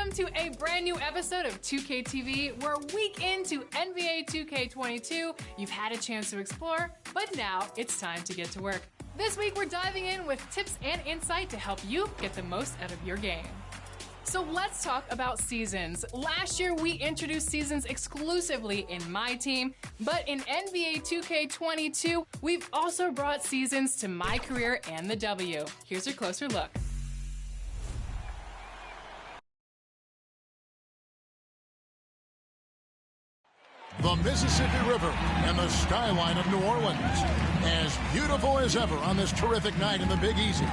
Welcome to a brand new episode of 2K TV, where week into NBA 2K22, you've had a chance to explore, but now it's time to get to work. This week, we're diving in with tips and insight to help you get the most out of your game. So let's talk about seasons. Last year, we introduced seasons exclusively in my team, but in NBA 2K22, we've also brought seasons to my career and the W. Here's a closer look. The Mississippi River and the skyline of New Orleans, as beautiful as ever on this terrific night in the Big Easy.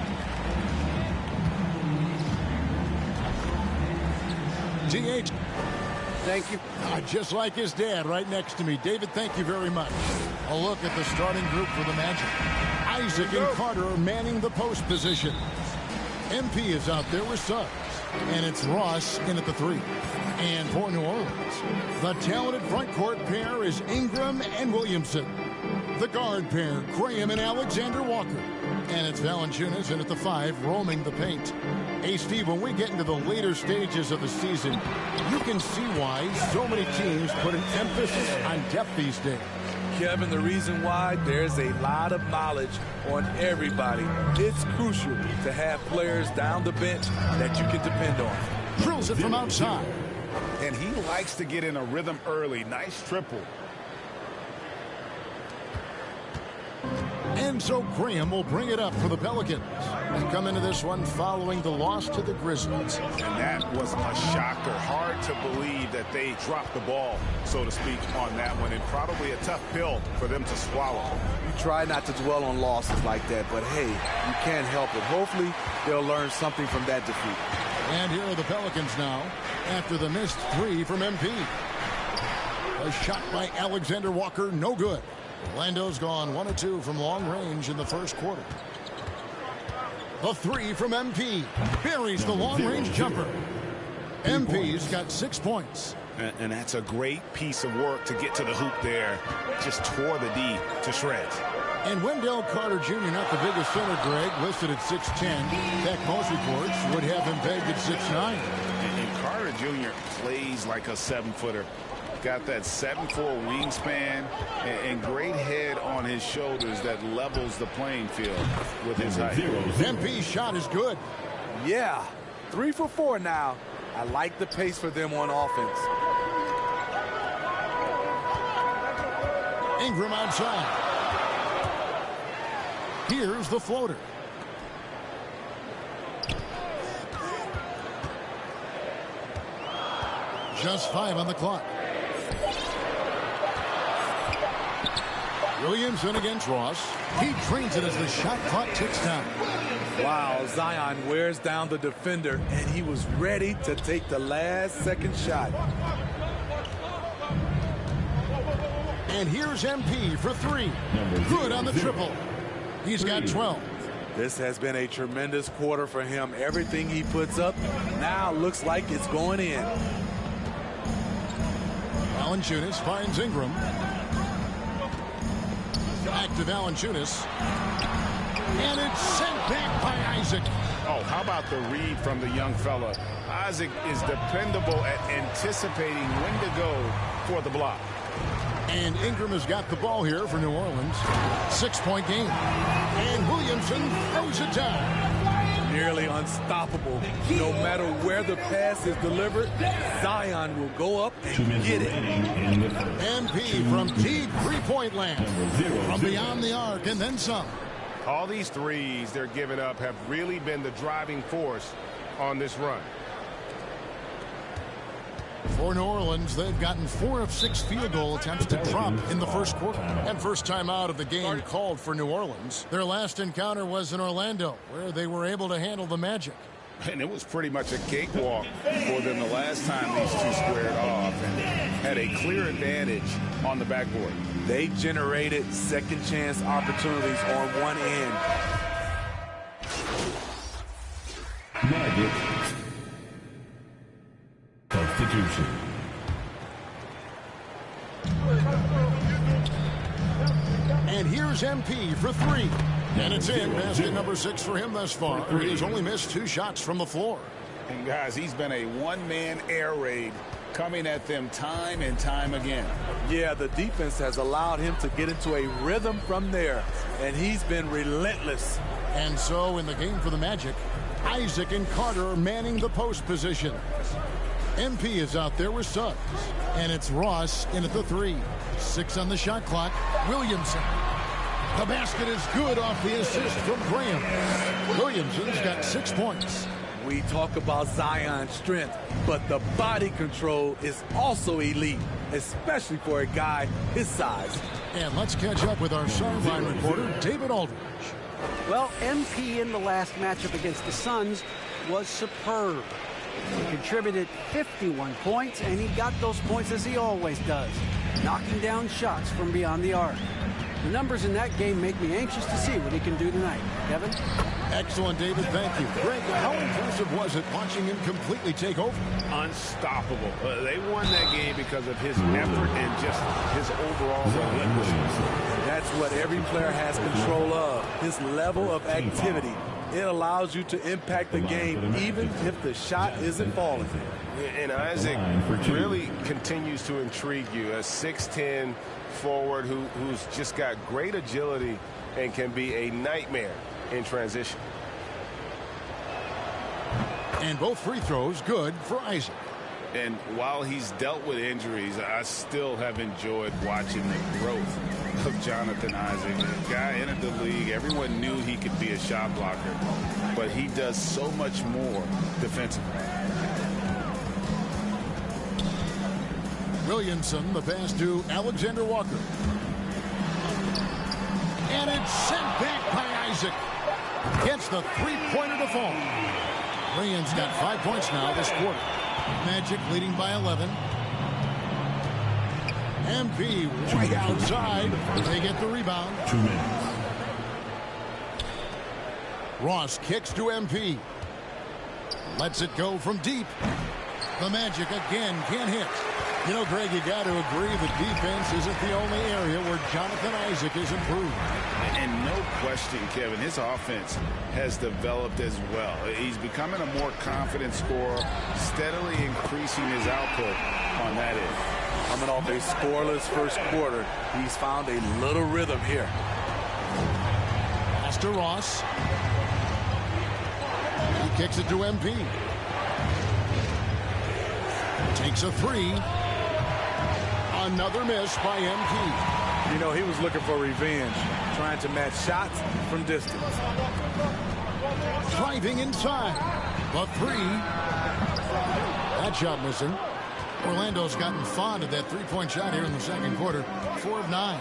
DH. Thank you. Just like his dad right next to me. David, thank you very much. A look at the starting group for the Magic. Isaac and Carter are manning the post position. MP is out there with Suggs. And it's Ross in at the 3. And for New Orleans, the talented front court pair is Ingram and Williamson. The guard pair, Graham and Alexander Walker. And it's Valanciunas in at the 5, roaming the paint. Hey, Steve, when we get into the later stages of the season, you can see why so many teams put an emphasis on depth these days. Kevin, the reason why, there's a lot of knowledge on everybody. It's crucial to have players down the bench that you can depend on. Drills it from outside. And he likes to get in a rhythm early. Nice triple. And so Graham will bring it up for the Pelicans. They come into this one following the loss to the Grizzlies. And that was a shocker. Hard to believe that they dropped the ball, so to speak, on that one. And probably a tough pill for them to swallow. You try not to dwell on losses like that, but hey, you can't help it. Hopefully, they'll learn something from that defeat. And here are the Pelicans now after the missed 3 from MP. A shot by Alexander Walker, no good. Orlando's gone 1 of 2 from long range in the first quarter. The 3 from MP buries the long-range jumper. MP's got 6 points. And that's a great piece of work to get to the hoop there. Just tore the D to shreds. And Wendell Carter Jr., not the biggest center, Greg, listed at 6'10". In fact, most reports would have him pegged at 6'9". And Carter Jr. plays like a 7-footer. Got that 7'4" wingspan and great head on his shoulders that levels the playing field with his height. MP's shot is good. Yeah, 3 for 4 now. I like the pace for them on offense. Ingram outside. Here's the floater. Just 5 on the clock. Williamson against Ross. He drains it as the shot clock ticks down. Wow, Zion wears down the defender, and he was ready to take the last second shot. And here's MP for 3. Good on the triple. He's got 12. This has been a tremendous quarter for him. Everything he puts up now looks like it's going in. Valanciunas finds Ingram. Back to Valanciunas. And it's sent back by Isaac. Oh, how about the read from the young fella? Isaac is dependable at anticipating when to go for the block. And Ingram has got the ball here for New Orleans. 6-point game. And Williamson throws it down. Nearly unstoppable. No matter where the pass is delivered, Zion will go up and get it. MP from deep three-point land. From beyond the arc and then some. All these threes they're giving up have really been the driving force on this run. For New Orleans, they've gotten 4 of 6 field goal attempts to drop in the first quarter. And first time out of the game called for New Orleans. Their last encounter was in Orlando, where they were able to handle the Magic. And it was pretty much a cakewalk for them the last time these two squared off and had a clear advantage on the backboard. They generated second chance opportunities on one end. Magic. Substitution. And here's MP for 3. And it's in. Basket number 6 for him thus far. He has only missed 2 shots from the floor. And guys, he's been a one-man air raid coming at them time and time again. Yeah, the defense has allowed him to get into a rhythm from there, and he's been relentless. And so in the game for the Magic, Isaac and Carter are manning the post position. MP is out there with Suggs. And it's Ross in at the 3. 6 on the shot clock. Williamson. The basket is good off the assist from Graham. Williamson's got 6 points. We talk about Zion's strength, but the body control is also elite, especially for a guy his size. And let's catch up with our sideline reporter, David Aldridge. Well, MP in the last matchup against the Suns was superb. He contributed 51 points, and he got those points as he always does, knocking down shots from beyond the arc. The numbers in that game make me anxious to see what he can do tonight. Kevin? Excellent, David. Thank you. Greg, how impressive was it watching him completely take over? Unstoppable. They won that game because of his effort and just his overall relentlessness. That's what every player has control of, his level of activity. It allows you to impact the game even if the shot isn't falling. And Isaac really continues to intrigue you. A 6'10" forward who's just got great agility and can be a nightmare in transition. And both free throws good for Isaac. And while he's dealt with injuries, I still have enjoyed watching the growth of Jonathan Isaac. The guy entered the league. Everyone knew he could be a shot blocker, but he does so much more defensively. Williamson, the pass to Alexander Walker. And it's sent back by Isaac. Gets the three-pointer to fall. Rayon's got 5 points now this quarter. Magic leading by 11. MP right outside. They get the rebound. 2 minutes. Ross kicks to MP. Lets it go from deep. The Magic again can't hit. You know, Greg, you got to agree the defense isn't the only area where Jonathan Isaac is improved. And no question, Kevin, his offense has developed as well. He's becoming a more confident scorer, steadily increasing his output on that end. Coming off a scoreless first quarter, he's found a little rhythm here. Pass to Ross. He kicks it to MP. Takes a 3. Another miss by MP. You know, he was looking for revenge, trying to match shots from distance. Driving inside. The 3. That shot missing. Orlando's gotten fond of that three-point shot here in the second quarter. 4 of 9.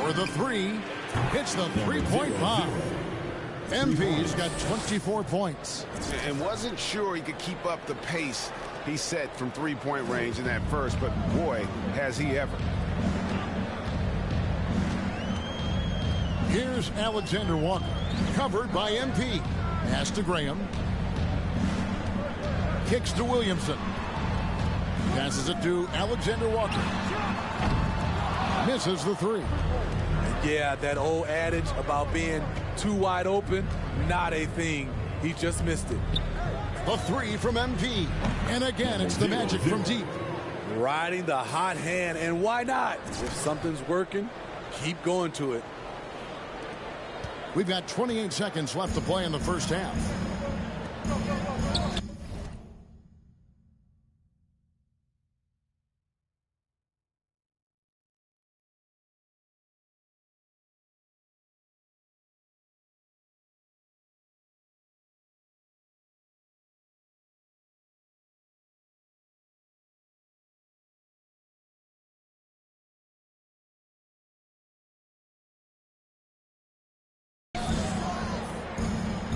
For the 3. Hits the three-point bomb. MP's got 24 points. And wasn't sure he could keep up the pace he set from three-point range in that first, but boy, has he ever. Here's Alexander Walker, covered by MP. Pass to Graham. Kicks to Williamson. Passes it to Alexander Walker. Misses the 3. Yeah, that old adage about being too wide open, not a thing. He just missed it. The 3 from MP. And again, it's the Magic from deep. Riding the hot hand, and why not? If something's working, keep going to it. We've got 28 seconds left to play in the first half.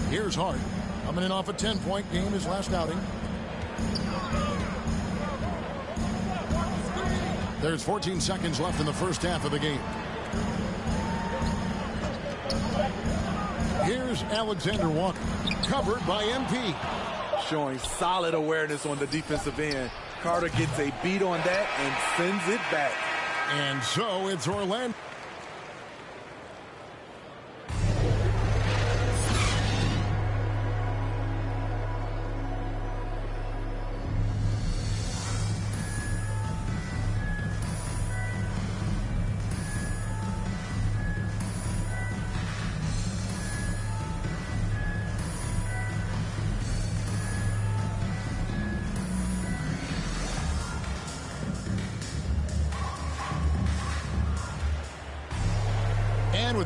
Here's Hart, coming in off a 10-point game his last outing. There's 14 seconds left in the first half of the game. Here's Alexander Walker, covered by MP. Showing solid awareness on the defensive end. Carter gets a beat on that and sends it back. And so it's Orlando.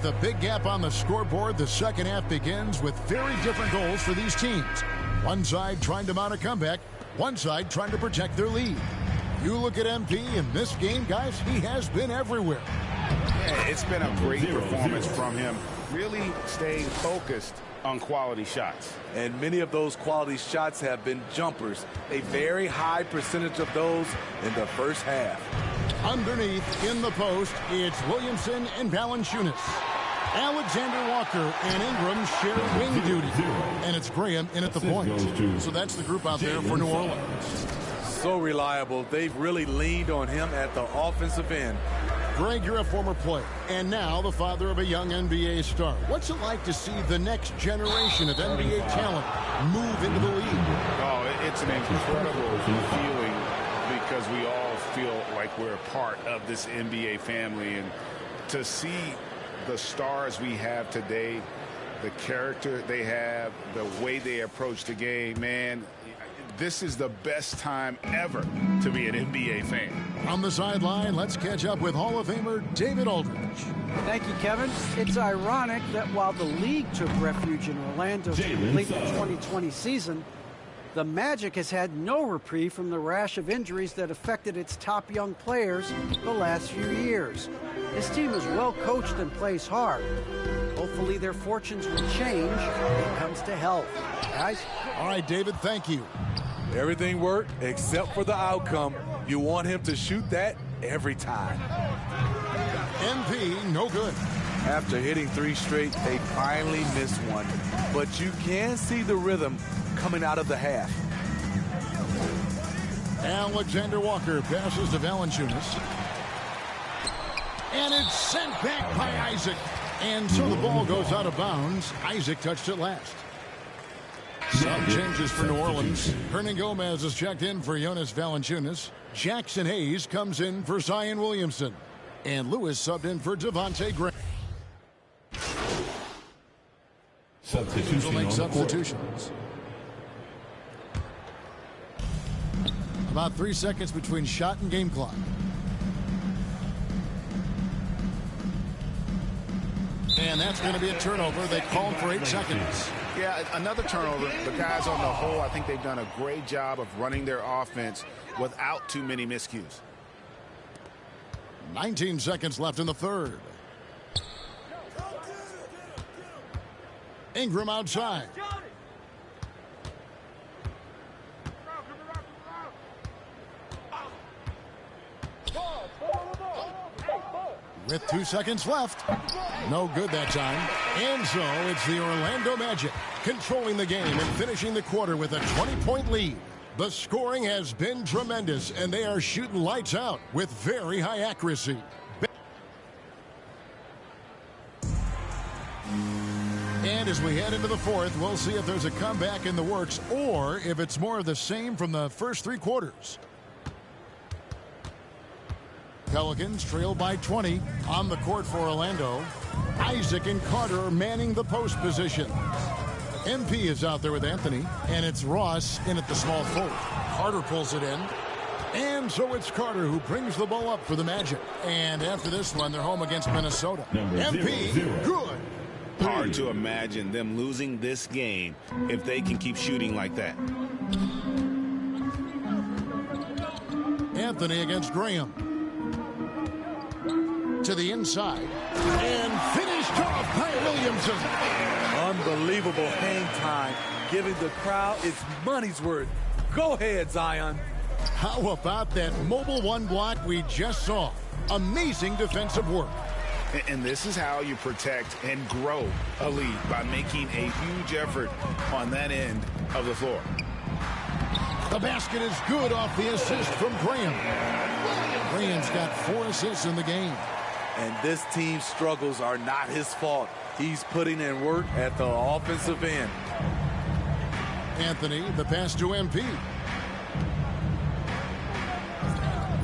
With a big gap on the scoreboard, the second half begins with very different goals for these teams. One side trying to mount a comeback, one side trying to protect their lead. You look at MP in this game, guys, he has been everywhere. Yeah, it's been a great performance from him, really staying focused on quality shots. And many of those quality shots have been jumpers. A very high percentage of those in the first half. Underneath in the post, it's Williamson and Valanciunas. Alexander Walker and Ingram share wing duty. And it's Graham in at the point. So that's the group out there for New Orleans. So reliable. They've really leaned on him at the offensive end. Greg, you're a former player, and now the father of a young NBA star. What's it like to see the next generation of NBA talent move into the league? Oh, it's an incredible feeling because we all feel like we're a part of this NBA family. And to see the stars we have today, the character they have, the way they approach the game, man, this is the best time ever to be an NBA fan. On the sideline, let's catch up with Hall of Famer David Aldridge. Thank you, Kevin. It's ironic that while the league took refuge in Orlando to complete the 2020 season, the Magic has had no reprieve from the rash of injuries that affected its top young players the last few years. This team is well coached and plays hard. Hopefully their fortunes will change when it comes to health. Guys? All right, David, thank you. Everything worked except for the outcome. You want him to shoot that every time. MP, no good. After hitting 3 straight, they finally missed one. But you can see the rhythm coming out of the half. Alexander Walker passes to Valanciunas. And it's sent back by Isaac. And so the ball goes out of bounds. Isaac touched it last. Some changes for New Orleans. Hernan Gomez is checked in for Jonas Valanciunas. Jackson Hayes comes in for Zion Williamson. And Lewis subbed in for Devontae Graham. Substitution Will make substitutions. About 3 seconds between shot and game clock. And that's going to be a turnover. They called for 8 seconds. Yeah, another turnover. The guys on the whole, I think they've done a great job of running their offense without too many miscues. 19 seconds left in the third. Ingram outside. With 2 seconds left. No good that time. And so it's the Orlando Magic controlling the game and finishing the quarter with a 20-point lead. The scoring has been tremendous, and they are shooting lights out with very high accuracy. And as we head into the fourth, we'll see if there's a comeback in the works or if it's more of the same from the first 3 quarters. Pelicans trail by 20 on the court for Orlando. Isaac and Carter are manning the post position. MP is out there with Anthony, and it's Ross in at the small forward. Carter pulls it in. And so it's Carter who brings the ball up for the Magic. And after this one, they're home against Minnesota. MP, good. Hard to imagine them losing this game if they can keep shooting like that. Anthony against Graham. To the inside. And finished off by Williamson. Unbelievable hang time, giving the crowd its money's worth. Go ahead, Zion. How about that mobile one block we just saw? Amazing defensive work. And this is how you protect and grow a lead, by making a huge effort on that end of the floor. The basket is good off the assist from Graham. Graham's got 4 assists in the game. And this team's struggles are not his fault. He's putting in work at the offensive end. Anthony, the pass to MP.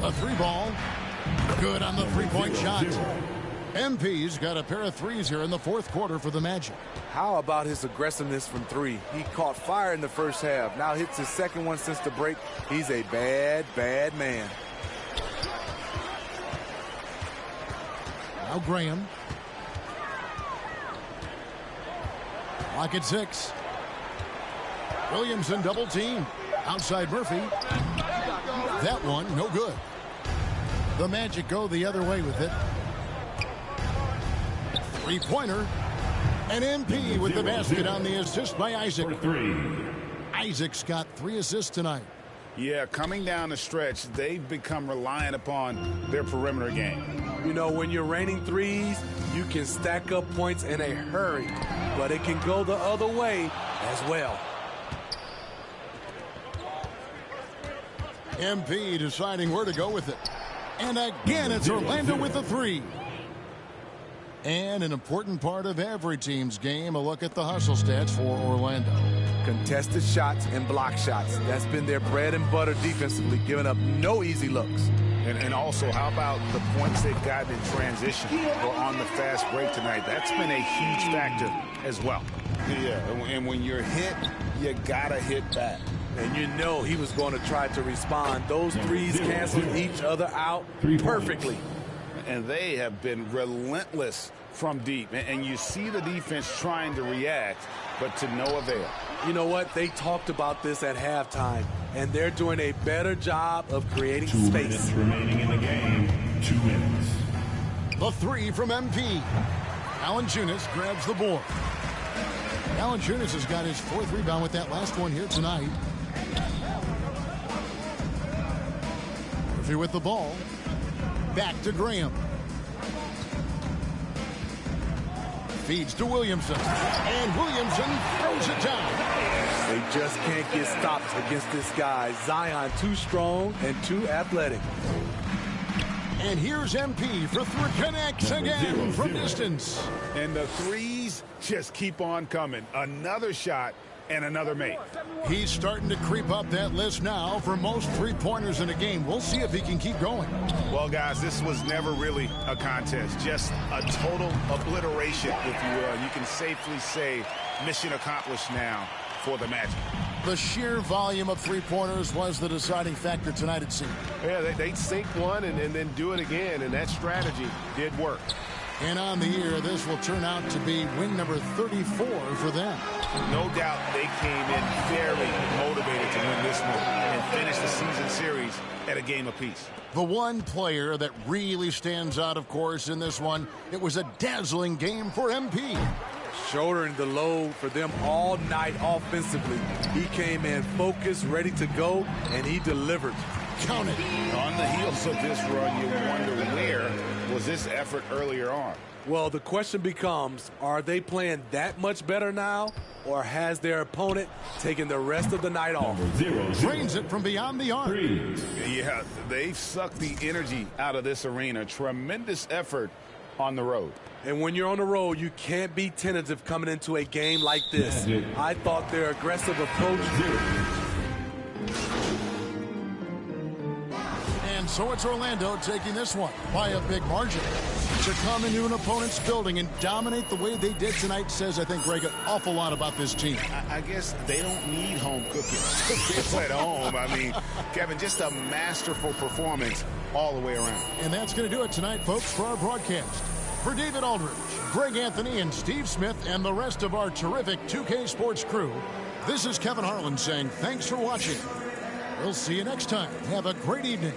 A 3-ball. Good on the 3-point shot. MP's got a pair of threes here in the fourth quarter for the Magic. How about his aggressiveness from 3? He caught fire in the first half. Now hits his second one since the break. He's a bad, bad man. Now Graham. Clock at 6. Williamson double team. Outside Murphy. That one, no good. The Magic go the other way with it. Three-pointer. An MP with the basket on the assist by Isaac. Isaac's got 3 assists tonight. Yeah, coming down the stretch, they've become reliant upon their perimeter game. You know, when you're raining threes, you can stack up points in a hurry, but it can go the other way as well. MP deciding where to go with it. And again, it's Orlando with the 3. And an important part of every team's game, a look at the hustle stats for Orlando. Contested shots and block shots. That's been their bread and butter defensively, giving up no easy looks. And also, how about the points they've gotten in transition or on the fast break tonight? That's been a huge factor as well. Yeah, and when you're hit, you got to hit back. And you know he was going to try to respond. Those threes canceled each other out perfectly. And they have been relentless from deep. And you see the defense trying to react, but to no avail. You know what? They talked about this at halftime, and they're doing a better job of creating space. 2 minutes remaining in the game. 2 minutes. The 3 from MP. Valanciunas grabs the board. Valanciunas has got his 4th rebound with that last one here tonight. Murphy with the ball. Back to Graham. Feeds to Williamson. And Williamson throws it down. They just can't get stopped against this guy. Zion too strong and too athletic. And here's MP for 3. Connects again from distance. And the threes just keep on coming. Another shot and another make. He's starting to creep up that list now for most 3-pointers in a game. We'll see if he can keep going. Well, guys, this was never really a contest. Just a total obliteration, if you will. You can safely say mission accomplished now for the Magic. The sheer volume of 3-pointers was the deciding factor tonight, it seemed. Yeah, they'd sink one and then do it again, and that strategy did work. And on the year, this will turn out to be win number 34 for them. No doubt they came in very motivated to win this one and finish the season series at a game apiece. The one player that really stands out, of course, in this one, it was a dazzling game for MP. Shouldering the load for them all night offensively. He came in focused, ready to go, and he delivered. Count it. On the heels of this run, you wonder where was this effort earlier on? Well, the question becomes, are they playing that much better now, or has their opponent taken the rest of the night off? Drains it from beyond the arc. Yeah, they've sucked the energy out of this arena. Tremendous effort on the road. And when you're on the road, you can't be tentative coming into a game like this. I thought their aggressive approach. And so it's Orlando taking this one by a big margin. To come into an opponent's building and dominate the way they did tonight says, I think, Greg, an awful lot about this team. I guess they don't need home cooking. They're at home. I mean, Kevin, just a masterful performance all the way around. And that's going to do it tonight, folks, for our broadcast. For David Aldridge, Greg Anthony, and Steve Smith, and the rest of our terrific 2K Sports crew, this is Kevin Harlan saying thanks for watching. We'll see you next time. Have a great evening.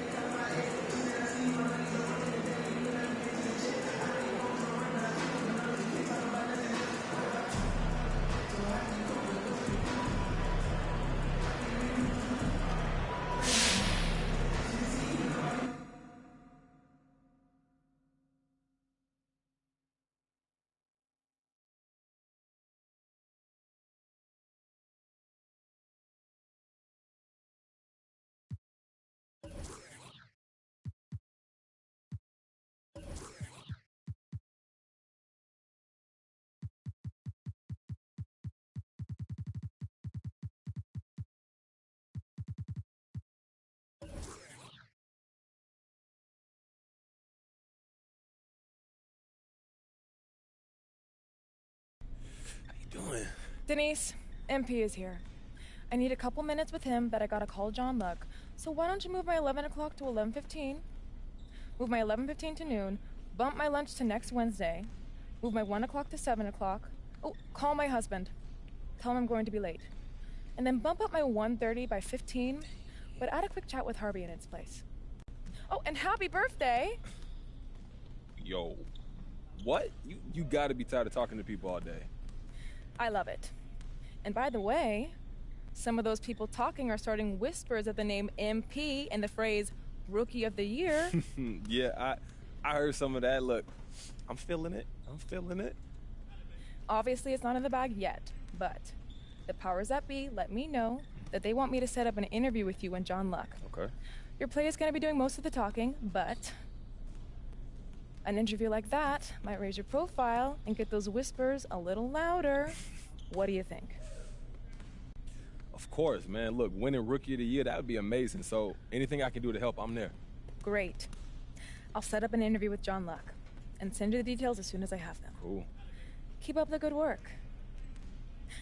Denise, MP is here. I need a couple minutes with him, but I gotta call John Luck. So why don't you move my 11 o'clock to 11:15? Move my 11:15 to noon. Bump my lunch to next Wednesday. Move my 1 o'clock to 7 o'clock. Oh, call my husband. tell him I'm going to be late. And then bump up my 1:30 by 15, but add a quick chat with Harvey in its place. Oh, and happy birthday! Yo, what? You gotta be tired of talking to people all day. I love it. And by the way, some of those people talking are starting whispers of the name MP and the phrase Rookie of the Year. Yeah, I heard some of that. Look, I'm feeling it. Obviously, it's not in the bag yet, but the powers that be let me know that they want me to set up an interview with you and John Luck. Okay. Your play is going to be doing most of the talking, but an interview like that might raise your profile and get those whispers a little louder. What do you think? Of course, man. Look, winning Rookie of the Year, that would be amazing. So anything I can do to help, I'm there. Great. I'll set up an interview with John Luck and send you the details as soon as I have them. Cool. Keep up the good work.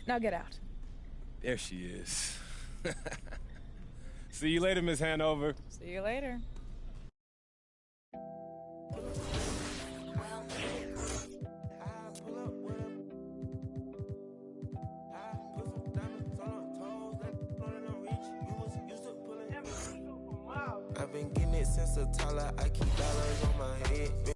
Now get out. There she is. See you later, Miss Hanover. See you later. I've been getting it since a toddler. I keep dollars on my head.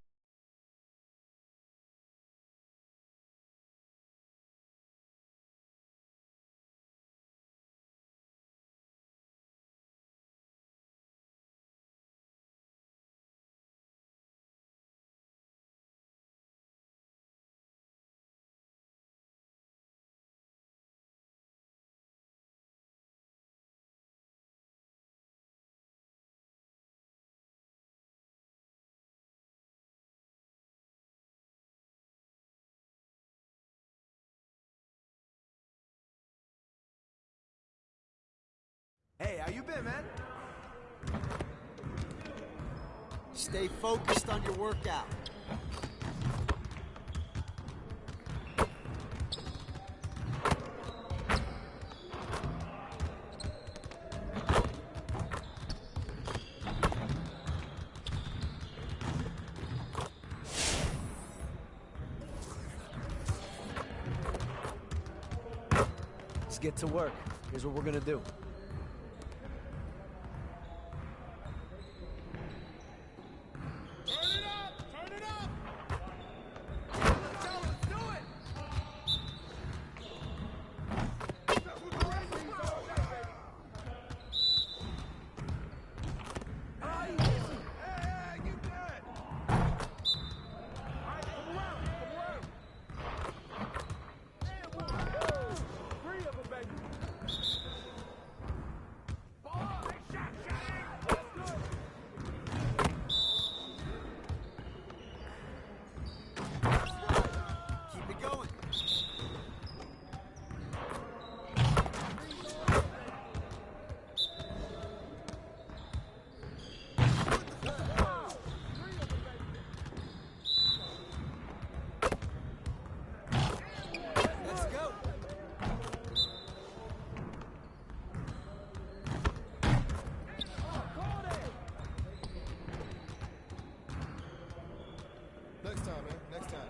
Hey, how you been, man? Stay focused on your workout. Let's get to work. Here's what we're gonna do. Next time, man. Next time.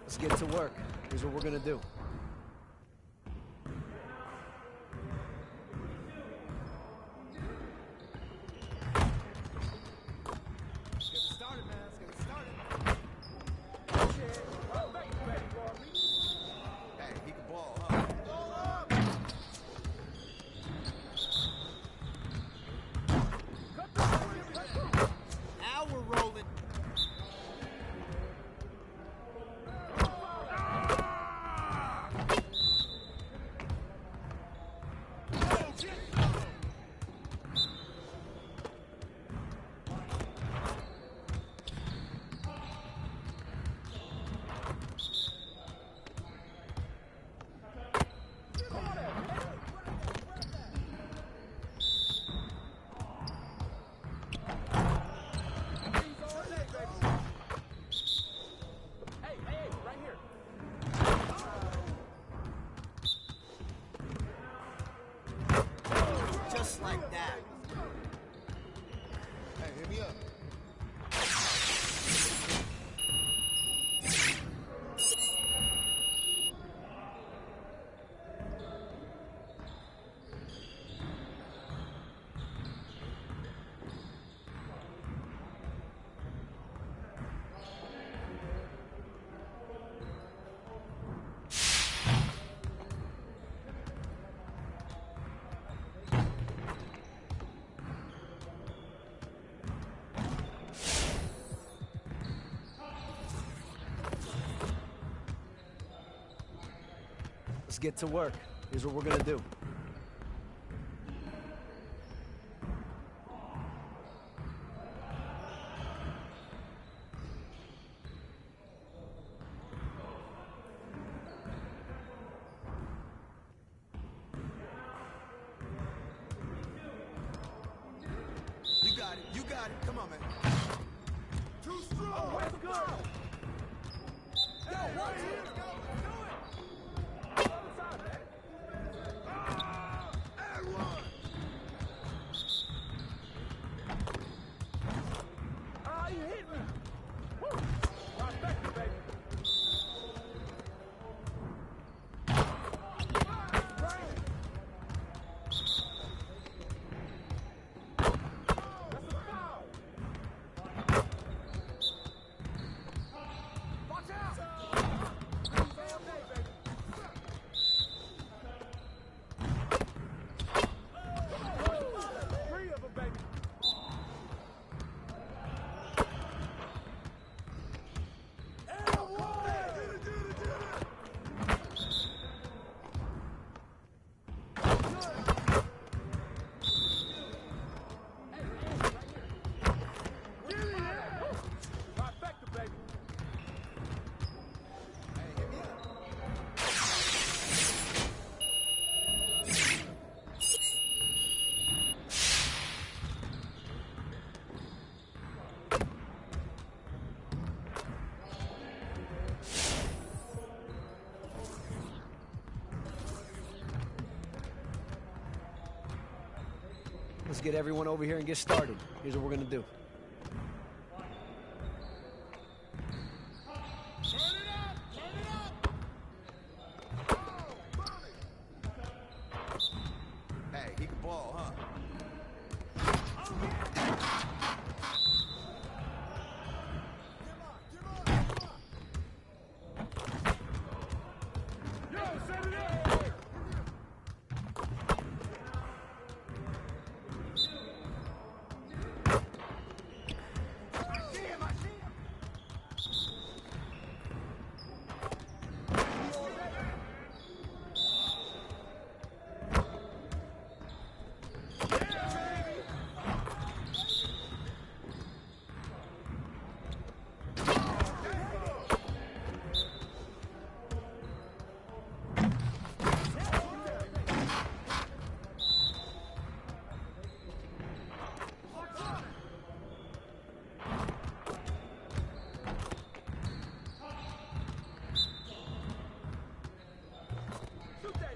Let's get to work. Here's what we're gonna do. like that. Hey, hit me up. Let's get to work. Here's what we're gonna do. You got it. You got it. Come on, man. Too strong. Oh, let's go. Yo, watch it. Let's go. Let's get everyone over here and get started. Here's what we're gonna do. Hey, he can ball, huh?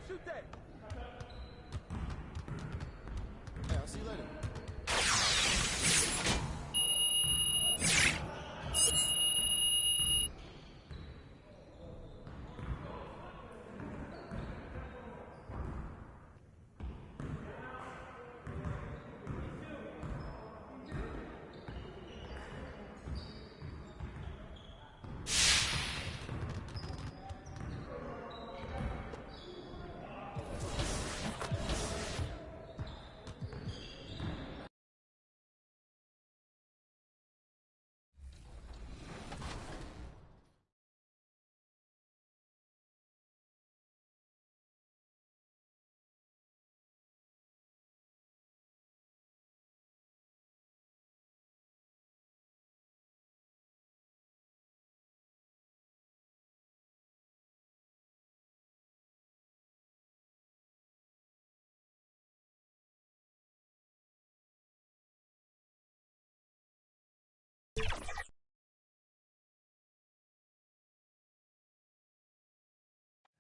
Shoot that! Hey, I'll see you later.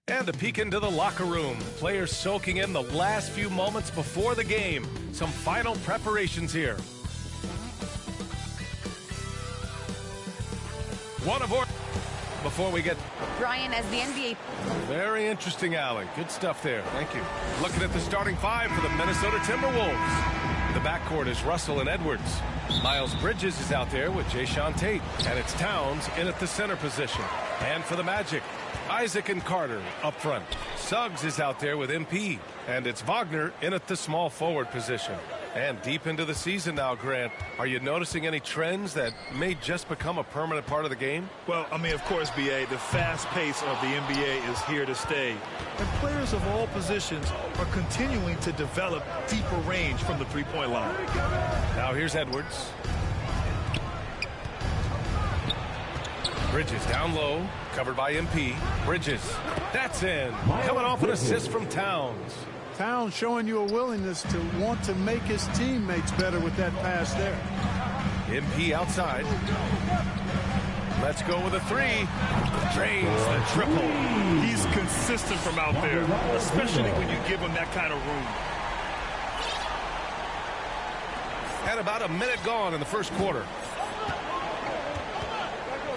And a peek into the locker room. Players soaking in the last few moments before the game. Some final preparations here. One of our... Before we get... Brian, as the NBA... Very interesting, Allie. Good stuff there. Thank you. Looking at the starting five for the Minnesota Timberwolves. The backcourt is Russell and Edwards. Miles Bridges is out there with Jae'Sean Tate. And it's Towns in at the center position. And for the Magic, Isaac and Carter up front. Suggs is out there with MP. And it's Wagner in at the small forward position. And deep into the season now, Grant, are you noticing any trends that may just become a permanent part of the game? Well, I mean, of course, B.A., the fast pace of the NBA is here to stay. And players of all positions are continuing to develop deeper range from the three-point line. Now here's Edwards. Bridges down low, covered by MP. Bridges, that's in. Coming off an assist from Towns. Towns showing you a willingness to want to make his teammates better with that pass there. MP outside. Let's go with a three. Drains the triple. He's consistent from out there, especially when you give him that kind of room. And about a minute gone in the first quarter.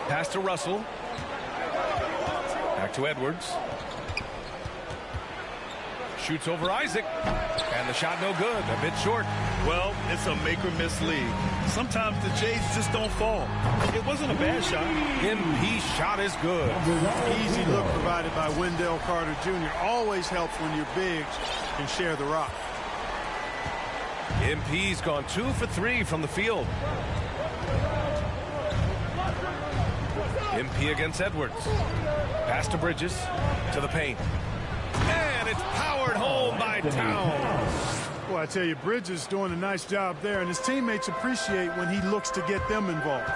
Pass to Russell. Back to Edwards. Shoots over Isaac. And the shot no good. A bit short. Well, it's a make-or-miss league. Sometimes the Jays just don't fall. It wasn't a bad shot. MP's shot is good. Easy look provided by Wendell Carter Jr. Always helps when your bigs can share the rock. MP's gone 2 for 3 from the field. MP against Edwards. Pass to Bridges. To the paint. And it's powered home by Towns. Well, I tell you, Bridges doing a nice job there, and his teammates appreciate when he looks to get them involved.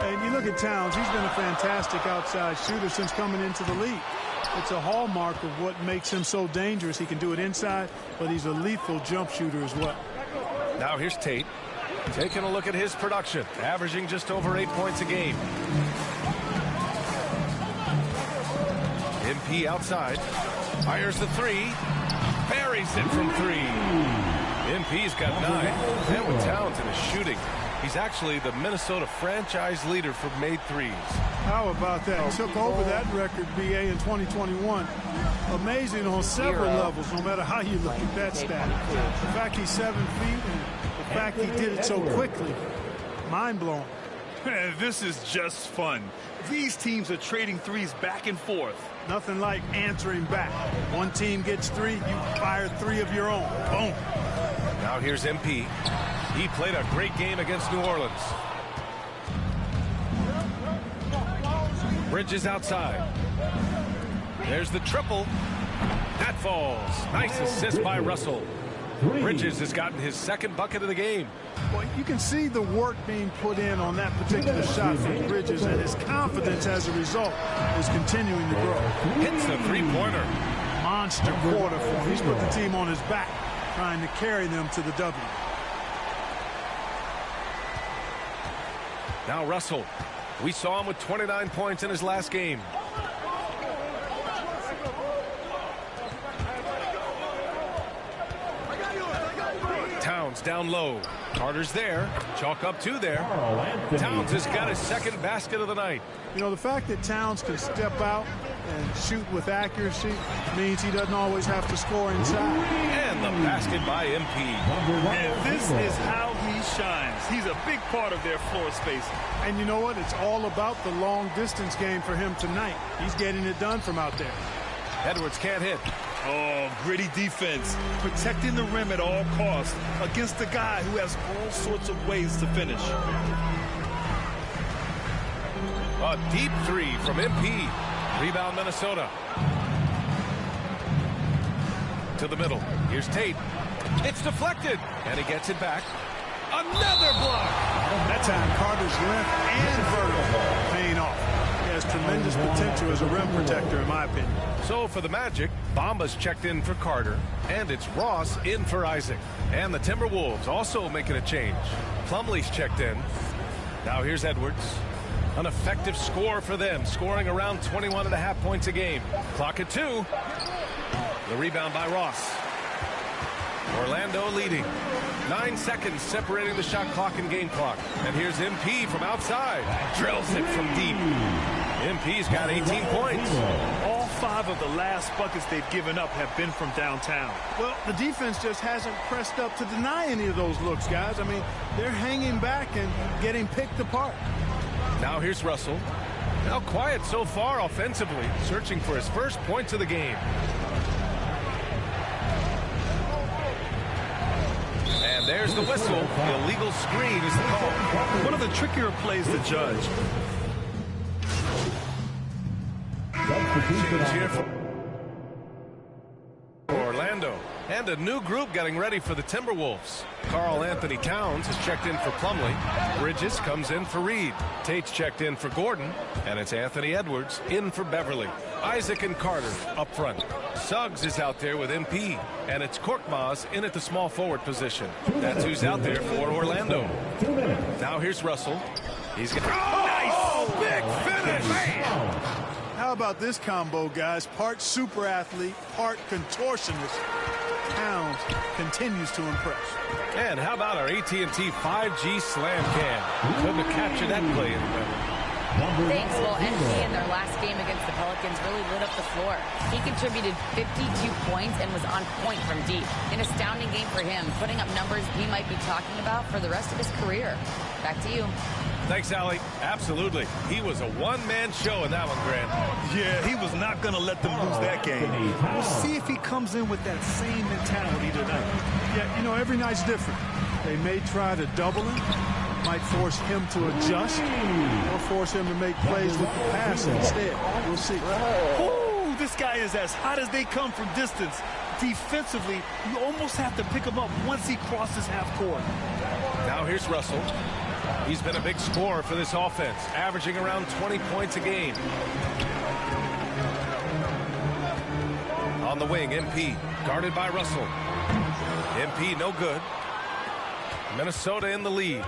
And you look at Towns, he's been a fantastic outside shooter since coming into the league. It's a hallmark of what makes him so dangerous. He can do it inside, but he's a lethal jump shooter as well. Now here's Tate. Taking a look at his production, averaging just over 8 points a game. MP outside. Fires the three. Buries it from 3. MP's got 9. And with Towns in his shooting, he's actually the Minnesota franchise leader for made threes. How about that? He took over that record, BA, in 2021. Amazing on several levels, no matter how you look at that stat. The fact he's 7 feet and the fact he did it so quickly, mind-blowing. This is just fun. These teams are trading threes back and forth. Nothing like answering back. One team gets 3, you fire 3 of your own. Boom. Now here's MP. He played a great game against New Orleans. Bridges outside. There's the triple. That falls. Nice assist by Russell. Bridges has gotten his second bucket of the game. Well, you can see the work being put in on that particular shot from Bridges, and his confidence as a result is continuing to grow. Hits the three-pointer. Monster quarter for him. He's put the team on his back, trying to carry them to the W. Now Russell. We saw him with 29 points in his last game. Towns down low. Carter's there. Chalk up 2 there. Towns has got his second basket of the night. You know, the fact that Towns can step out and shoot with accuracy means he doesn't always have to score inside. And the basket by MP. And this is how he shines. He's a big part of their floor spacing. And you know what? It's all about the long distance game for him tonight. He's getting it done from out there. Edwards can't hit. Oh, gritty defense. Protecting the rim at all costs against a guy who has all sorts of ways to finish. A deep 3 from MP. Rebound Minnesota. To the middle. Here's Tate. It's deflected. And he gets it back. Another block. That time Carter's length and vertical paying off. He has tremendous potential as a rim protector, in my opinion. So for the Magic, Bamba's checked in for Carter, and it's Ross in for Isaac. And the Timberwolves also making a change. Plumlee's checked in. Now here's Edwards. An effective score for them, scoring around 21.5 points a game. Clock at 2. The rebound by Ross. Orlando leading. 9 seconds separating the shot clock and game clock. And here's MP from outside. Drills it from deep. MP's got 18 points. All 5 of the last buckets they've given up have been from downtown. Well, the defense just hasn't pressed up to deny any of those looks, guys. I mean, they're hanging back and getting picked apart. Now here's Russell. Now quiet so far offensively, searching for his first points of the game. And there's the whistle. The illegal screen is the call. One of the trickier plays to judge. Change here for Orlando. And a new group getting ready for the Timberwolves. Karl Anthony Towns has checked in for Plumlee. Bridges comes in for Reed. Tate's checked in for Gordon. And it's Anthony Edwards in for Beverly. Isaac and Carter up front. Suggs is out there with MP. And it's Korkmaz in at the small forward position. That's who's out there for Orlando. Now here's Russell. He's got nice big finish. Man. How about this combo, guys? Part super athlete, part contortionist. Towns continues to impress. And how about our AT&T 5G slam cam? Couldn't have captured that play any better. Thanks. Well, NC in their last game against the Pelicans really lit up the floor. He contributed 52 points and was on point from deep. An astounding game for him, putting up numbers he might be talking about for the rest of his career. Back to you. Thanks, Allie. Absolutely. He was a one-man show in that one, Grant. Yeah, he was not going to let them lose that game. We'll see if he comes in with that same mentality tonight. Yeah, you know, every night's different. They may try to double him, might force him to adjust, or force him to make plays with the pass instead. We'll see. Oh, this guy is as hot as they come from distance. Defensively, you almost have to pick him up once he crosses half court. Now here's Russell. He's been a big scorer for this offense, averaging around 20 points a game. On the wing, MP, guarded by Russell. MP no good. Minnesota in the lead.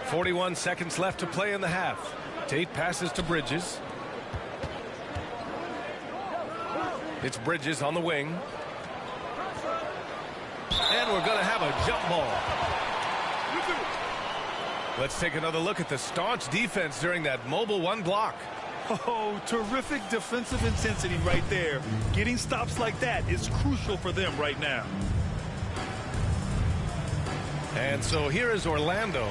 41 seconds left to play in the half. Tate passes to Bridges. It's Bridges on the wing. And we're going to have a jump ball. Let's take another look at the staunch defense during that mobile one block. Oh, terrific defensive intensity right there. Getting stops like that is crucial for them right now. And so here is Orlando.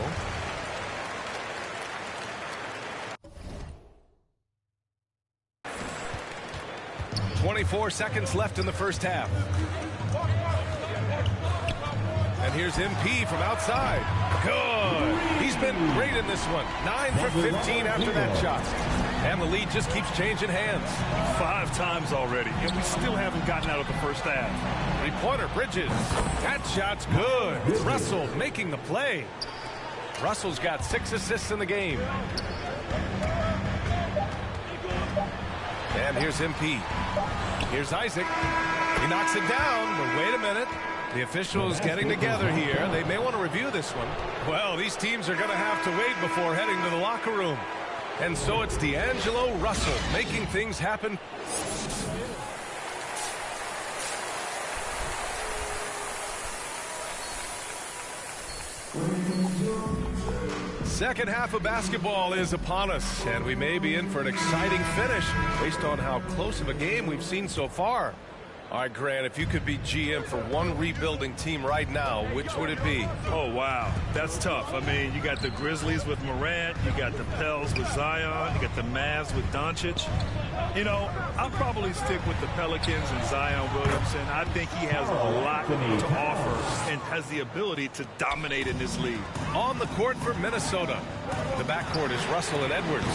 .24 seconds left in the first half. And here's MP from outside. Good. He's been great in this one. 9 for 15 after that shot. And the lead just keeps changing hands. 5 times already, and we still haven't gotten out of the first half. 3-pointer, Bridges. That shot's good. Russell making the play. Russell's got 6 assists in the game. And here's MP. Here's Isaac. He knocks it down, but wait a minute. The officials getting together here. They may want to review this one. Well, these teams are going to have to wait before heading to the locker room. And so it's D'Angelo Russell making things happen. Second half of basketball is upon us, and we may be in for an exciting finish based on how close of a game we've seen so far. All right, Grant, if you could be GM for one rebuilding team right now, which would it be? Oh, wow. That's tough. I mean, you got the Grizzlies with Morant. You got the Pels with Zion. You got the Mavs with Doncic. You know, I'll probably stick with the Pelicans and Zion Williamson. I think he has a lot to offer and has the ability to dominate in this league. On the court for Minnesota, the backcourt is Russell and Edwards.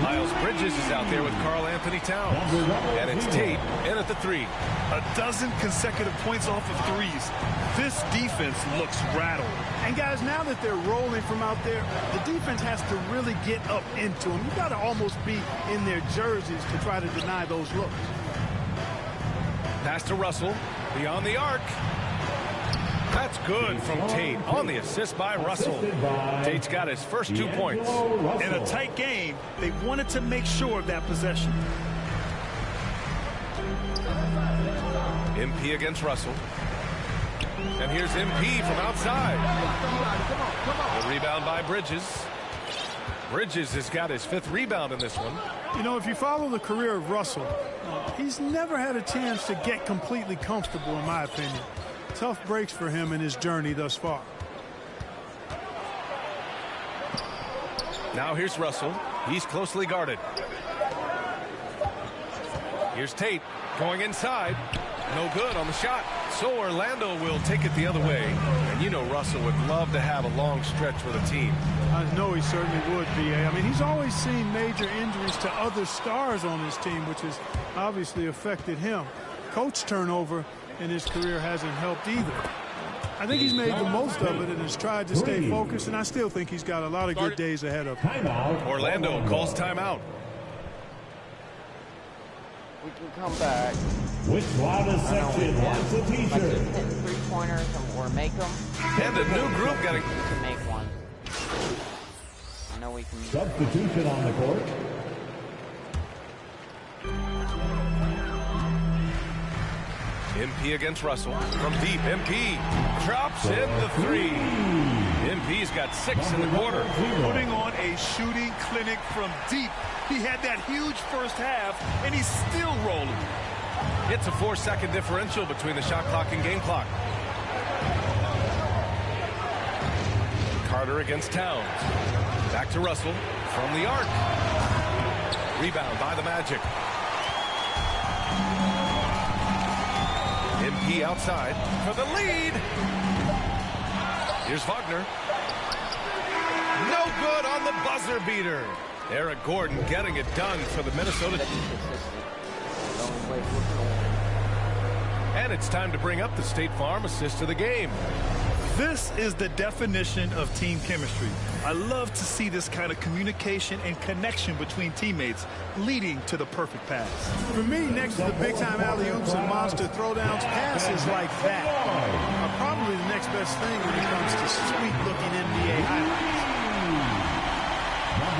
Miles Bridges is out there with Karl Anthony Towns. And it's Tate in at the 3. A dozen consecutive points off of threes. This defense looks rattled. And guys, now that they're rolling from out there, the defense has to really get up into them. You got to almost be in their jerseys to try to deny those looks. Pass to Russell, beyond the arc. That's good from Tate on the assist by Russell. Tate's got his first 2 points. In a tight game, they wanted to make sure of that possession. MP against Russell. And here's MP from outside. The rebound by Bridges. Bridges has got his 5th rebound in this one. You know, if you follow the career of Russell, he's never had a chance to get completely comfortable, in my opinion. Tough breaks for him in his journey thus far. Now here's Russell. He's closely guarded. Here's Tate going inside. No good on the shot. So Orlando will take it the other way. And you know Russell would love to have a long stretch with a team. I know he certainly would, B.A. I mean, he's always seen major injuries to other stars on his team, which has obviously affected him. Coach turnover in his career hasn't helped either. I think he's made the most of it and has tried to stay focused, and I still think he's got a lot of good days ahead of him. Orlando calls timeout. We can come back. Which loudest section wants a t-shirt? Hit 3-pointers or make them. And a new group getting. We can make one. I know we can. Substitution on the court. MP against Russell. From deep, MP drops in the 3. MP's got 6 in the quarter. Putting on a shooting clinic from deep. He had that huge first half, and he's still rolling. It's a 4-second differential between the shot clock and game clock. Carter against Towns. Back to Russell from the arc. Rebound by the Magic. MP outside for the lead. Here's Wagner. No good on the buzzer beater. Eric Gordon getting it done for the Minnesota. And it's time to bring up the State Farm assist of the game. This is the definition of team chemistry. I love to see this kind of communication and connection between teammates leading to the perfect pass. For me, next to the big-time alley-oops and monster throwdowns, passes like that are probably the next best thing when it comes to sweet-looking NBA highlights.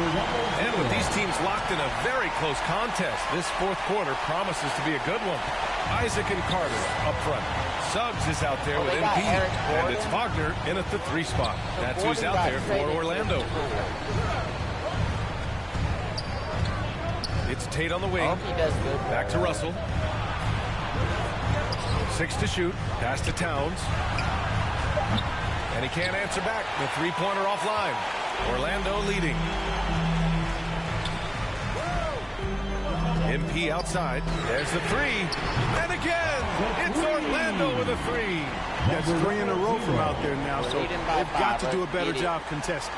And with these teams locked in a very close contest, this 4th quarter promises to be a good one. Isaac and Carter up front. Suggs is out there with MP, and it's Wagner in at the 3 spot. That's who's out there for Orlando. It's Tate on the wing. Back to Russell. 6 to shoot. Pass to Towns. And he can't answer back. The 3-pointer offline. Orlando leading. MP outside. There's the 3. And again, it's Orlando with a 3. That's 3 in a row from out there now, so they've got to do a better job contesting.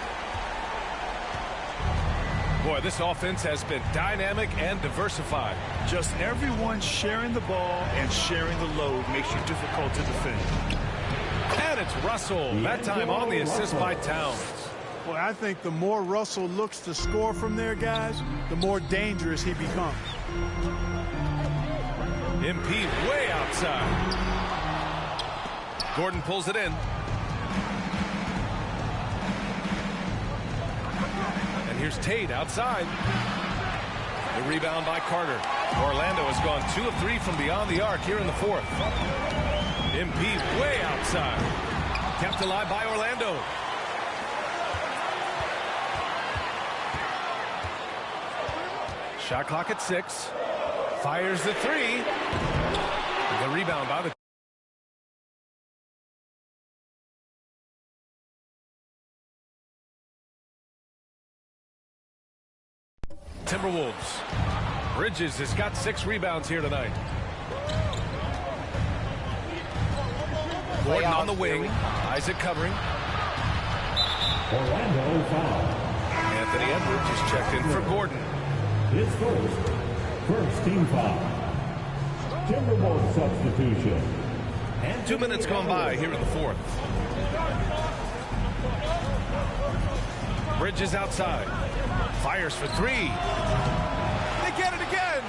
Boy, this offense has been dynamic and diversified. Just everyone sharing the ball and sharing the load makes you difficult to defend. And it's Russell, that time on the assist by Towns. Well, I think the more Russell looks to score from there, guys, the more dangerous he becomes. MP way outside. Gordon pulls it in. And here's Tate outside. The rebound by Carter. Orlando has gone 2 of 3 from beyond the arc here in the 4th. MP way outside. Kept alive by Orlando. Shot clock at 6. Fires the 3. The rebound by the Timberwolves. Bridges has got 6 rebounds here tonight. Gordon on the wing. Isaac covering. Orlando foul. Anthony Edwards is checked in for Gordon. His first team foul. Timberwolves substitution. And 2 minutes gone by here in the 4th. Bridges outside. Fires for 3. They get it again.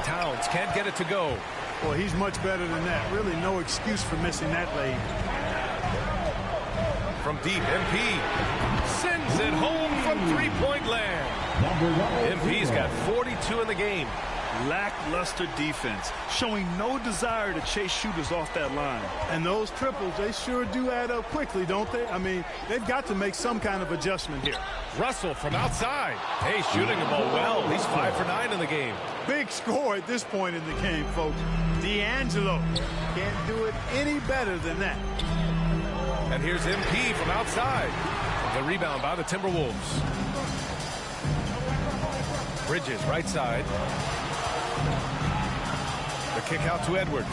Towns can't get it to go. Well, he's much better than that. Really no excuse for missing that lead. From deep, MP sends it home from three-point land. MP's got 42 in the game. Lackluster defense, showing no desire to chase shooters off that line. And those triples, they sure do add up quickly, don't they? I mean, they've got to make some kind of adjustment here. Russell from outside. Hey, shooting the ball well. He's 5 for 9 in the game. Big score at this point in the game, folks. D'Angelo can't do it any better than that. And here's MP from outside. The rebound by the Timberwolves. Bridges, right side. The kick out to Edwards.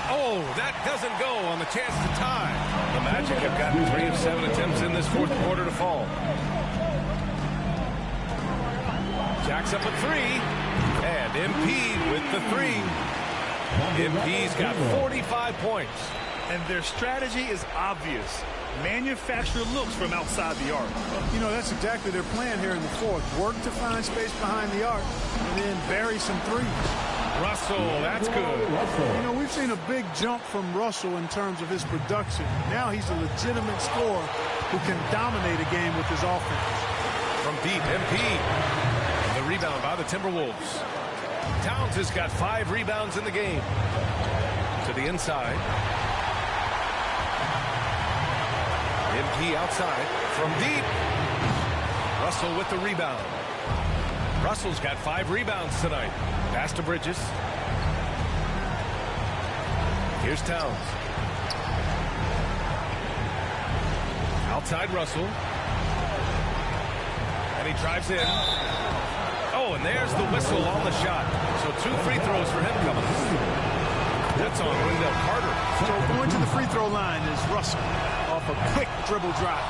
Oh, that doesn't go on the chance to tie. The Magic have gotten 3 of 7 attempts in this fourth quarter to fall. Jacks up a 3. And MP with the 3. MP's got 45 points. And their strategy is obvious. Manufacture looks from outside the arc. You know, that's exactly their plan here in the fourth. Work to find space behind the arc and then bury some threes. Russell, that's good. You know, we've seen a big jump from Russell in terms of his production. Now he's a legitimate scorer who can dominate a game with his offense. From deep, MP. The rebound by the Timberwolves. Towns has got 5 rebounds in the game. To the inside. MP outside from deep. Russell with the rebound. Russell's got 5 rebounds tonight. Pass to Bridges. Here's Towns. Outside Russell. And he drives in. Oh, and there's the whistle on the shot. So 2 free throws for him coming. That's on Wendell Carter. So going to the free throw line is Russell off a quick dribble drive.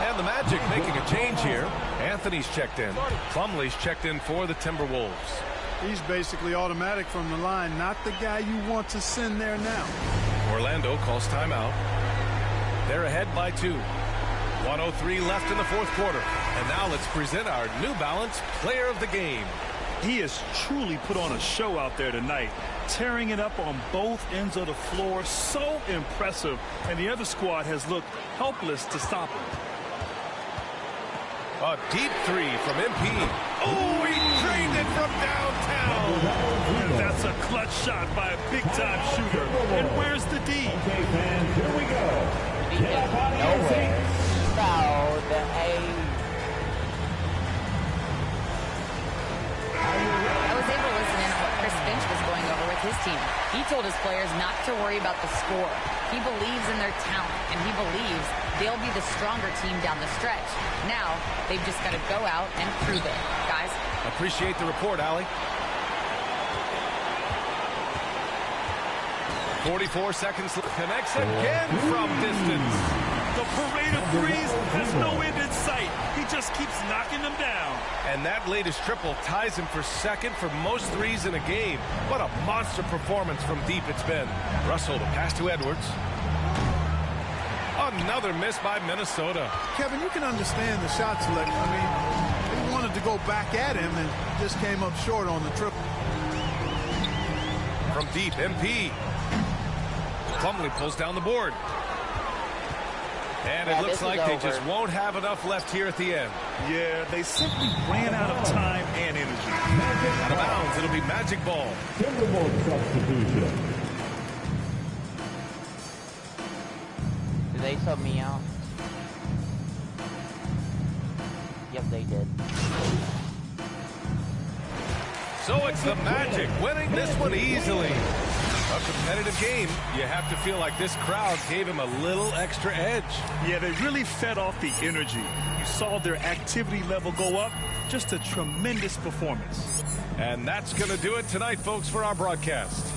And the Magic making a change here. Anthony's checked in. Plumlee's checked in for the Timberwolves. He's basically automatic from the line, not the guy you want to send there now. Orlando calls timeout. They're ahead by 2. 1:03 left in the fourth quarter. And now let's present our New Balance Player of the Game. He has truly put on a show out there tonight, tearing it up on both ends of the floor. So impressive. And the other squad has looked helpless to stop him. A deep 3 from MP. Oh, he drained it from downtown. And that's a clutch shot by a big-time shooter. And where's the D? Okay, fans, here we go. I was able to listen in on what Chris Finch was going over with his team. He told his players not to worry about the score. He believes in their talent, and he believes they'll be the stronger team down the stretch. Now, they've just got to go out and prove it. Guys. Appreciate the report, Allie. 44 seconds. Connects again from distance. The parade of threes has no end in sight. He just keeps knocking them down. And that latest triple ties him for second for most threes in a game. What a monster performance from deep it's been. Russell, the pass to Edwards. Another miss by Minnesota. Kevin, you can understand the shot selection. I mean, they wanted to go back at him and just came up short on the triple. From deep, MP. Plumlee pulls down the board. And it looks like they just won't have enough left here at the end. Yeah, they simply ran out of time and energy. Out of bounds, it'll be Magic ball. Timberwolves substitution. Did they sub me out? Yep, they did. So it's the Magic winning this one easily. A competitive game. You have to feel like this crowd gave him a little extra edge. Yeah, they really fed off the energy. You saw their activity level go up. Just a tremendous performance. And that's going to do it tonight, folks, for our broadcast.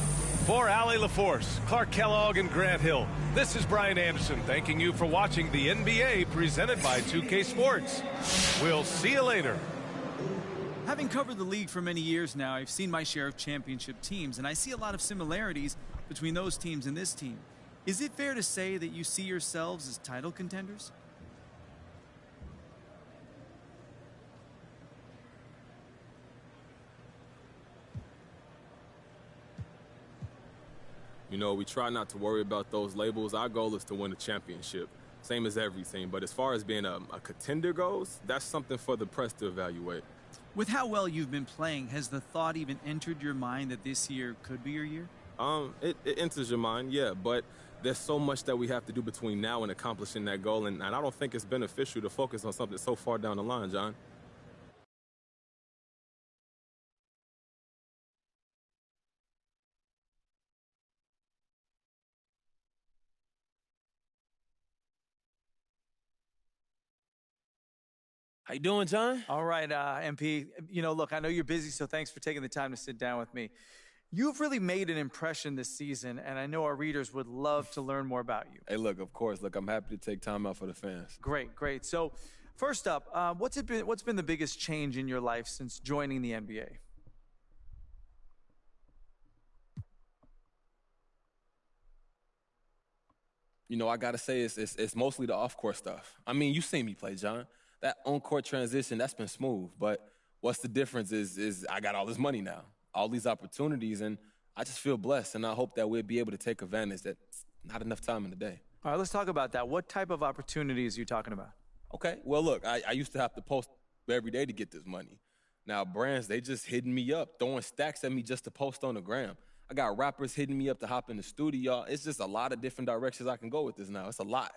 For Allie LaForce, Clark Kellogg, and Grant Hill, this is Brian Anderson thanking you for watching the NBA presented by 2K Sports. We'll see you later. Having covered the league for many years now, I've seen my share of championship teams, and I see a lot of similarities between those teams and this team. Is it fair to say that you see yourselves as title contenders? You know, we try not to worry about those labels. Our goal is to win a championship, same as every team. But as far as being a contender goes, that's something for the press to evaluate. With how well you've been playing, has the thought even entered your mind that this year could be your year? It enters your mind, yeah, but there's so much that we have to do between now and accomplishing that goal, and I don't think it's beneficial to focus on something so far down the line, John. How you doing, John? All right, MP. You know, look, I know you're busy, so thanks for taking the time to sit down with me. You've really made an impression this season, and I know our readers would love to learn more about you. Hey, look, of course. Look, I'm happy to take time out for the fans. Great, great. So, first up, what's been the biggest change in your life since joining the NBA? You know, I got to say it's mostly the off-court stuff. I mean, you seen me play, John. That on-court transition, that's been smooth. But what's the difference is I got all this money now, all these opportunities, and I just feel blessed, and I hope that we'll be able to take advantage. That's not enough time in the day. All right, let's talk about that. What type of opportunities are you talking about? Okay, well, look, I used to have to post every day to get this money. Now, brands, they just hitting me up, throwing stacks at me just to post on the gram. I got rappers hitting me up to hop in the studio. It's just a lot of different directions I can go with this now. It's a lot.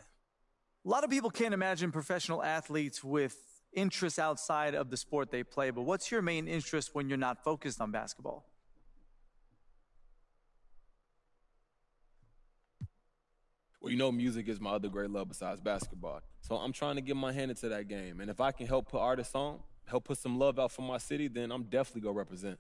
A lot of people can't imagine professional athletes with interests outside of the sport they play, but what's your main interest when you're not focused on basketball? Well, you know, music is my other great love besides basketball. So I'm trying to get my hand into that game. And if I can help put artists on, help put some love out for my city, then I'm definitely going to represent.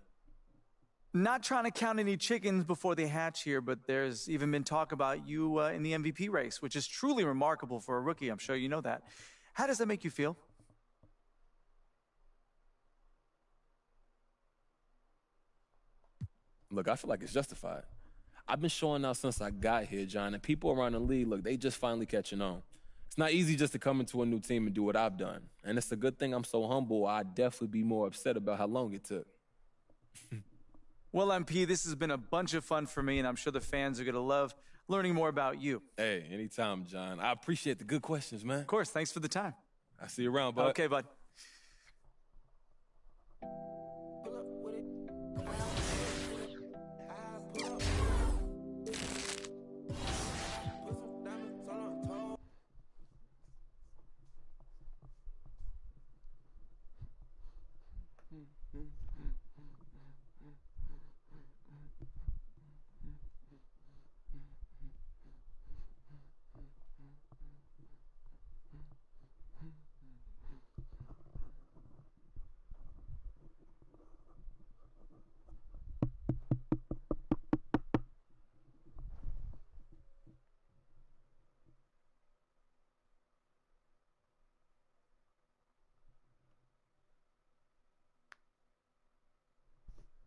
Not trying to count any chickens before they hatch here, but there's even been talk about you in the MVP race, which is truly remarkable for a rookie. I'm sure you know that. How does that make you feel? Look, I feel like it's justified. I've been showing out since I got here, John, and people around the league, look, they just finally catching on. It's not easy just to come into a new team and do what I've done. And it's a good thing I'm so humble. I'd definitely be more upset about how long it took. Well, MP, this has been a bunch of fun for me, and I'm sure the fans are going to love learning more about you. Hey, anytime, John. I appreciate the good questions, man. Of course. Thanks for the time. I'll see you around, bud. Okay, bud.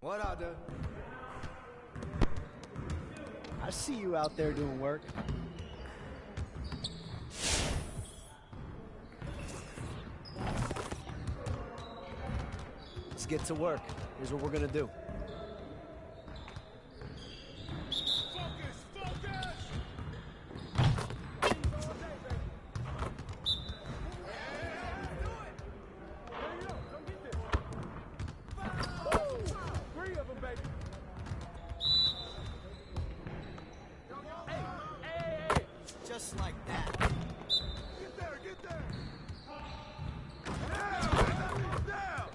What I do? I see you out there doing work. Let's get to work. Here's what we're gonna do. Just like that. Get there, get there. Down.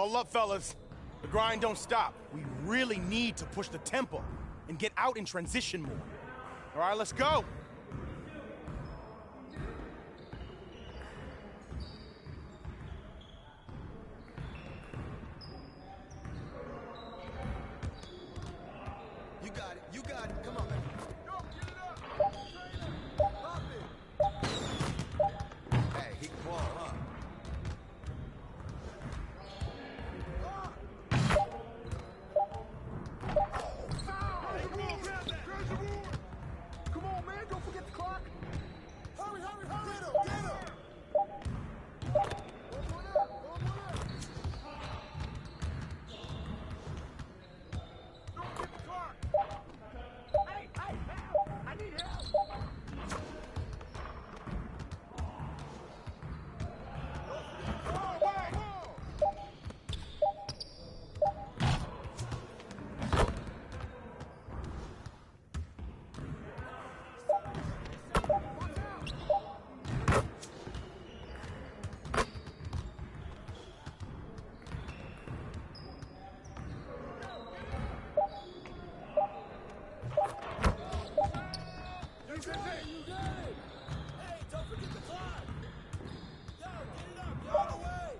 Hold up, fellas. The grind don't stop. We really need to push the tempo and get out in transition more. All right, let's go. You got it. You got it. Come on, man. Go, get it up. Pop it. Hey, he can ball, huh? Come on, man. Don't forget the clock. Hurry, hurry, hurry. Get him, get him. Don't get the clock. Hey, hey, help. I need help. You got it. Hey, don't forget the clock. Yo, get it up. Get out of the way.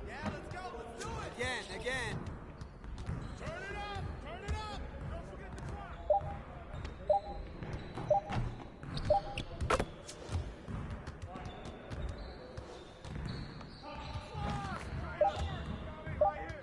Yeah, let's go. Let's do it. Again. Turn it up. Turn it up. Don't forget the clock. Right here.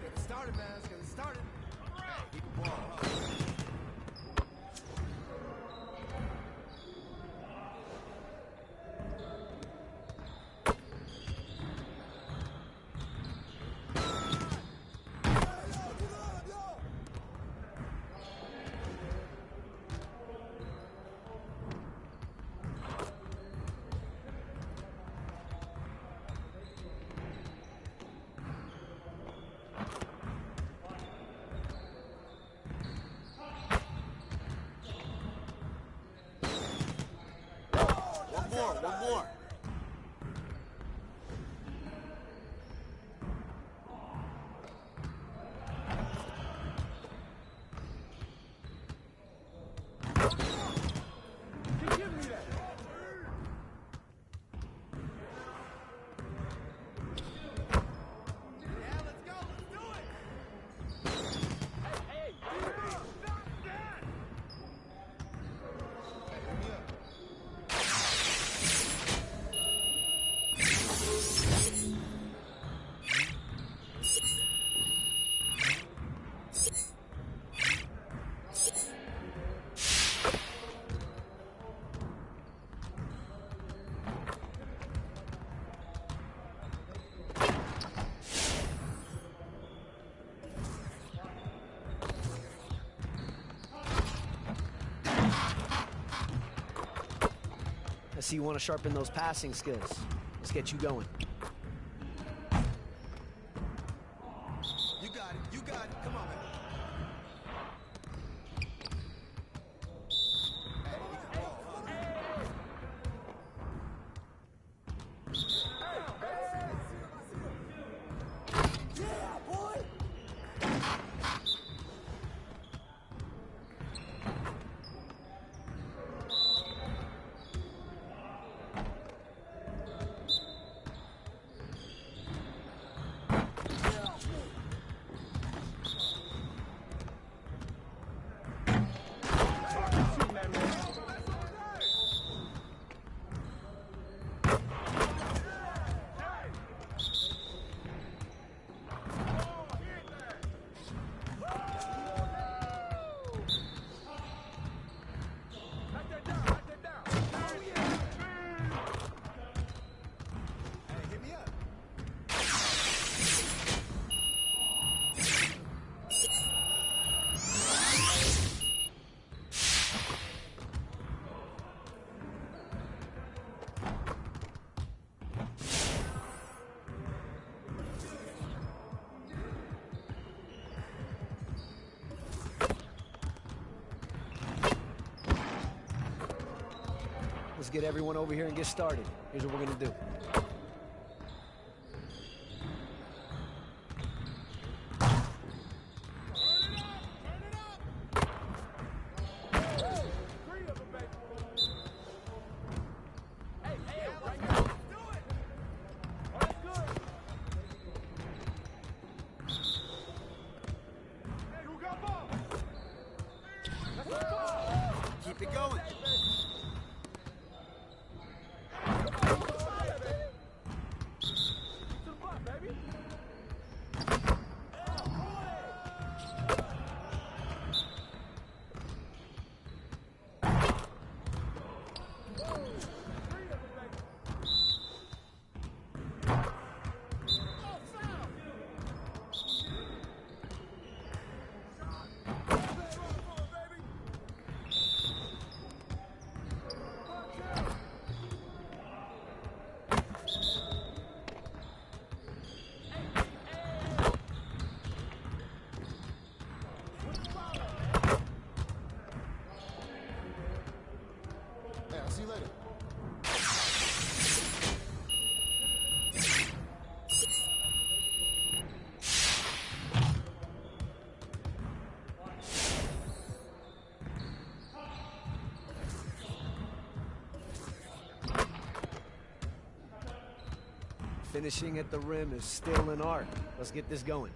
Get it started, man. Let's get it started. Hey, he can ball, huh? One more. Give me that. Yeah, let's go. Let's do it. Hey, stop that. Hey, hit me up. I see you want to sharpen those passing skills. Let's get you going. You got it. You got it. Come on, man. Hey, he can ball, huh? Yeah, boy. Let's get everyone over here and get started. Here's what we're going to do. Keep it going. See you later. Finishing at the rim is still an art. Let's get this going.